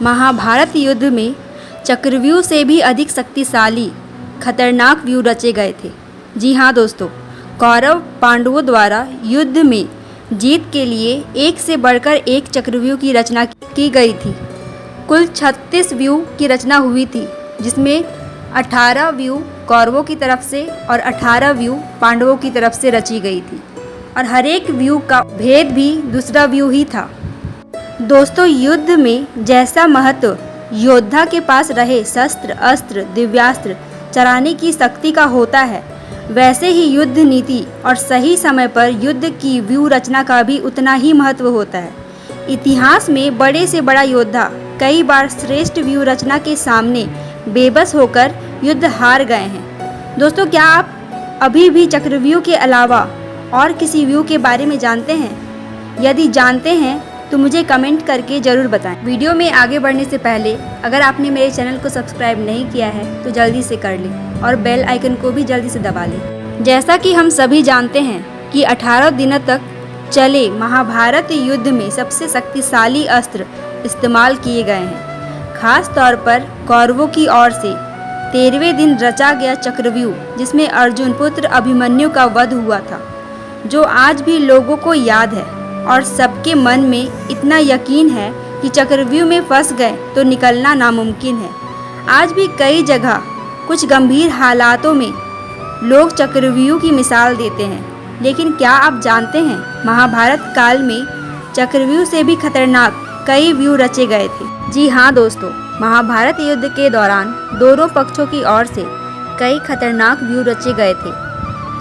महाभारत युद्ध में चक्रव्यूह से भी अधिक शक्तिशाली खतरनाक व्यूह रचे गए थे। जी हाँ दोस्तों, कौरव पांडवों द्वारा युद्ध में जीत के लिए एक से बढ़कर एक चक्रव्यूह की रचना की गई थी। कुल 36 व्यूह की रचना हुई थी, जिसमें 18 व्यूह कौरवों की तरफ से और 18 व्यूह पांडवों की तरफ से रची गई थी, और हर एक व्यूह का भेद भी दूसरा व्यूह ही था। दोस्तों, युद्ध में जैसा महत्व योद्धा के पास रहे शस्त्र अस्त्र दिव्यास्त्र चलाने की शक्ति का होता है, वैसे ही युद्ध नीति और सही समय पर युद्ध की व्यूह रचना का भी उतना ही महत्व होता है। इतिहास में बड़े से बड़ा योद्धा कई बार श्रेष्ठ व्यूह रचना के सामने बेबस होकर युद्ध हार गए हैं। दोस्तों, क्या आप अभी भी चक्रव्यूह के अलावा और किसी व्यूह के बारे में जानते हैं? यदि जानते हैं तो मुझे कमेंट करके ज़रूर बताएं। वीडियो में आगे बढ़ने से पहले अगर आपने मेरे चैनल को सब्सक्राइब नहीं किया है तो जल्दी से कर लें और बेल आइकन को भी जल्दी से दबा लें। जैसा कि हम सभी जानते हैं कि 18 दिनों तक चले महाभारत युद्ध में सबसे शक्तिशाली अस्त्र इस्तेमाल किए गए हैं। खास तौर पर कौरवों की ओर से 13वें दिन रचा गया चक्रव्यूह, जिसमें अर्जुन पुत्र अभिमन्यु का वध हुआ था, जो आज भी लोगों को याद है और सबके मन में इतना यकीन है कि चक्रव्यूह में फंस गए तो निकलना नामुमकिन है। आज भी कई जगह कुछ गंभीर हालातों में लोग चक्रव्यूह की मिसाल देते हैं, लेकिन क्या आप जानते हैं महाभारत काल में चक्रव्यूह से भी खतरनाक कई व्यूह रचे गए थे। जी हाँ दोस्तों, महाभारत युद्ध के दौरान दोनों पक्षों की ओर से कई खतरनाक व्यूह रचे गए थे,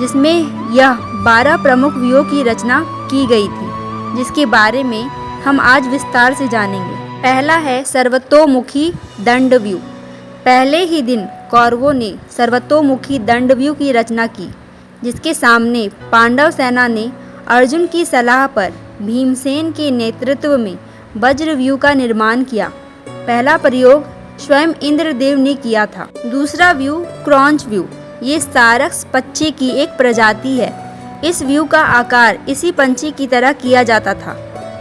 जिसमें यह 12 प्रमुख व्यूहों की रचना की गई थी, जिसके बारे में हम आज विस्तार से जानेंगे। पहला है सर्वतोमुखी दंडव्यूह। पहले ही दिन कौरवों ने सर्वतोमुखी दंडव्यूह की रचना की, जिसके सामने पांडव सेना ने अर्जुन की सलाह पर भीमसेन के नेतृत्व में वज्रव्यूह का निर्माण किया। पहला प्रयोग स्वयं इंद्रदेव ने किया था। दूसरा व्यूह क्रॉंच व्यूह, ये सारस पक्षी की एक प्रजाति है। इस व्यूह का आकार इसी पंछी की तरह किया जाता था।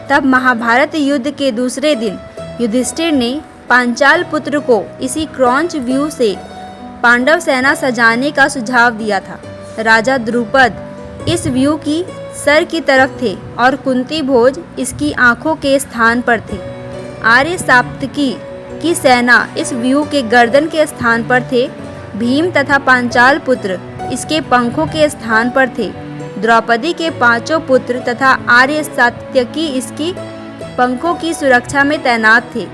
तब महाभारत युद्ध के दूसरे दिन युधिष्ठिर ने पांचाल पुत्र को इसी क्रॉंच व्यूह से पांडव सेना सजाने का सुझाव दिया था। राजा द्रुपद इस व्यूह की सर की तरफ थे और कुंती भोज इसकी आंखों के स्थान पर थे। आर्य साप्तकी की सेना इस व्यूह के गर्दन के स्थान पर थे। भीम तथा पांचाल पुत्र इसके पंखों के स्थान पर थे। द्रौपदी के 5 पुत्र तथा आर्य सात्यकी इसकी पंखों की सुरक्षा में तैनात थे।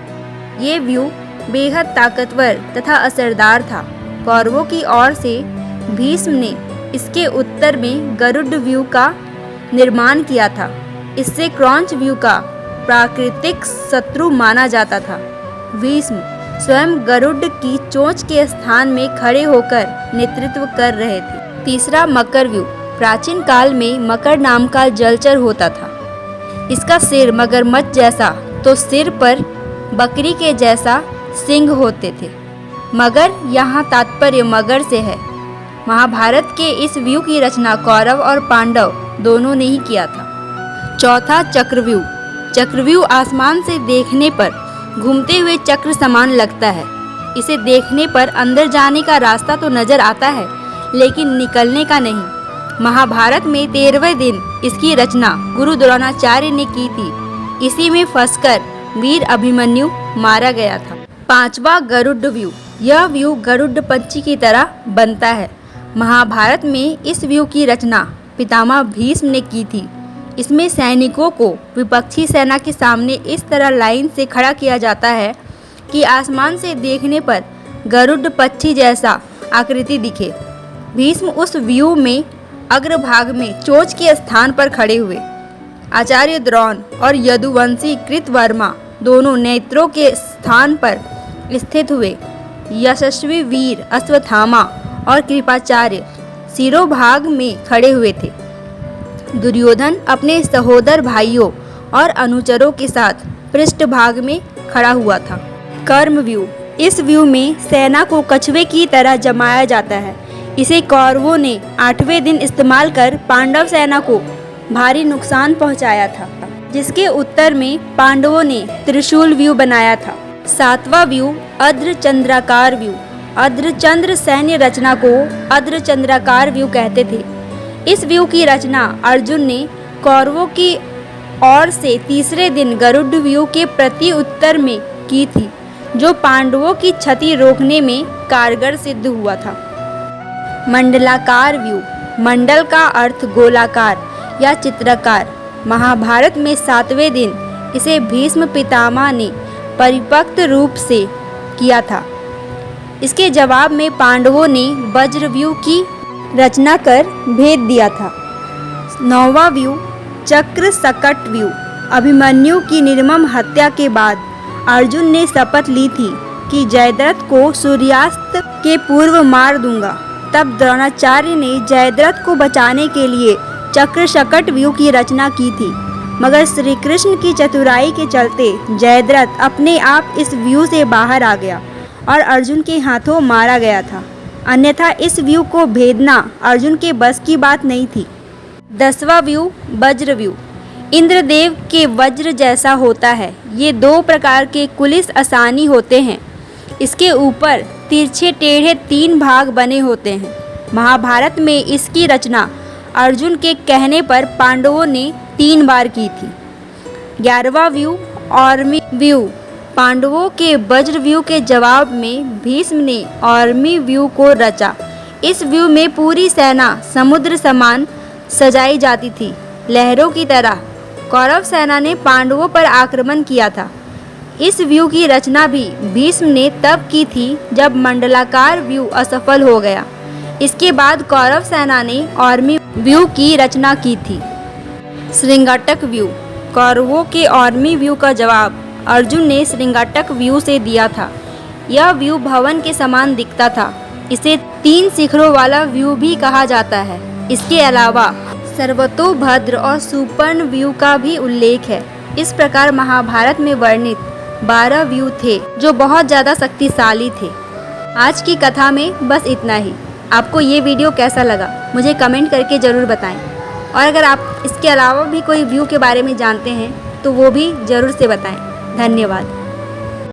ये व्यूह बेहद ताकतवर तथा असरदार था। कौरवों की ओर से भीष्म ने इसके उत्तर में गरुड़ व्यूह का निर्माण किया था। इससे क्रॉंच व्यूह का प्राकृतिक शत्रु माना जाता था। भीष्म स्वयं गरुड़ की चोंच के स्थान में खड़े होकर नेतृत्व कर रहे थे। तीसरा मकर व्यूह। प्राचीन काल में मकर नाम का जलचर होता था। इसका सिर मगरमच्छ जैसा तो सिर पर बकरी के जैसा सिंग होते थे। मगर यहाँ तात्पर्य मगर से है। महाभारत के इस व्यूह की रचना कौरव और पांडव दोनों ने ही किया था। चौथा चक्रव्यूह। चक्रव्यूह आसमान से देखने पर घूमते हुए चक्र समान लगता है। इसे देखने पर अंदर जाने का रास्ता तो नजर आता है, लेकिन निकलने का नहीं। महाभारत में 13वें दिन इसकी रचना गुरु द्रोणाचार्य ने की थी। इसी में फंसकर वीर अभिमन्यु मारा गया था। पांचवा गरुड़ व्यूह। यह व्यूह गरुड़ पक्षी की तरह बनता है। महाभारत में इस व्यूह की रचना पितामह भीष्म ने की थी। इसमें सैनिकों को विपक्षी सेना के सामने इस तरह लाइन से खड़ा किया जाता है कि आसमान से देखने पर गरुड़ पक्षी जैसा आकृति दिखे। भीष्म उस व्यूह में अग्रभाग में चोंच के स्थान पर खड़े हुए। आचार्य द्रोण और यदुवंशी कृतवर्मा दोनों नेत्रों के स्थान पर स्थित हुए। यशस्वी वीर अश्वत्थामा और कृपाचार्य शिरोभाग में खड़े हुए थे। दुर्योधन अपने सहोदर भाइयों और अनुचरों के साथ पृष्ठभाग में खड़ा हुआ था। कर्म व्यूह। इस व्यूह में सेना को कछुए की तरह जमाया जाता है। इसे कौरवों ने 8वें दिन इस्तेमाल कर पांडव सेना को भारी नुकसान पहुंचाया था, जिसके उत्तर में पांडवों ने त्रिशूल व्यूह बनाया था। सातवां व्यू अर्धचंद्राकार व्यू। अर्धचंद्र सैन्य रचना को अर्धचंद्राकार व्यू कहते थे। इस व्यू की रचना अर्जुन ने कौरवों की ओर से तीसरे दिन गरुड़ व्यू के प्रति उत्तर में की थी, जो पांडवों की क्षति रोकने में कारगर सिद्ध हुआ था। मंडलाकार व्यू। मंडल का अर्थ गोलाकार या चित्राकार। महाभारत में 7वें दिन इसे भीष्म पितामह ने परिपक्व रूप से किया था। इसके जवाब में पांडवों ने वज्र व्यू की रचना कर भेद दिया था। 9वां व्यू चक्र सकट व्यू। अभिमन्यु की निर्मम हत्या के बाद अर्जुन ने शपथ ली थी कि जयद्रथ को सूर्यास्त के पूर्व मार दूंगा। तब द्रोणाचार्य ने जयद्रथ को बचाने के लिए चक्र सकट व्यू की रचना की थी, मगर श्री कृष्ण की चतुराई के चलते जयद्रथ अपने आप इस व्यू से बाहर आ गया और अर्जुन के हाथों मारा गया था। अन्यथा इस व्यू को भेदना अर्जुन के बस की बात नहीं थी। 10वां व्यू वज्र व्यू। इंद्रदेव के वज्र जैसा होता है। ये 2 प्रकार के कुलिस आसानी होते हैं। इसके ऊपर तिरछे टेढ़े 3 भाग बने होते हैं। महाभारत में इसकी रचना अर्जुन के कहने पर पांडवों ने 3 बार की थी। 11वां व्यू और्मी व्यू। पांडवों के वज्र व्यू के जवाब में भीष्म ने और्मी व्यू को रचा। इस व्यू में पूरी सेना समुद्र समान सजाई जाती थी। लहरों की तरह कौरव सेना ने पांडवों पर आक्रमण किया था। इस व्यू की रचना भी भीष्म ने तब की थी जब मंडलाकार व्यू असफल हो गया। इसके बाद कौरव सेना ने और्मी व्यू की रचना की थी। श्रृंगाटक व्यू। कौरवों के और्मी व्यू का जवाब अर्जुन ने श्रृंगाटक व्यू से दिया था। यह व्यू भवन के समान दिखता था। इसे 3 शिखरों वाला व्यू भी कहा जाता है। इसके अलावा सर्वतोभद्र और सुपर्ण व्यू का भी उल्लेख है। इस प्रकार महाभारत में वर्णित 12 व्यू थे जो बहुत ज़्यादा शक्तिशाली थे। आज की कथा में बस इतना ही। आपको ये वीडियो कैसा लगा मुझे कमेंट करके ज़रूर बताएं, और अगर आप इसके अलावा भी कोई व्यू के बारे में जानते हैं तो वो भी ज़रूर से बताएं। धन्यवाद।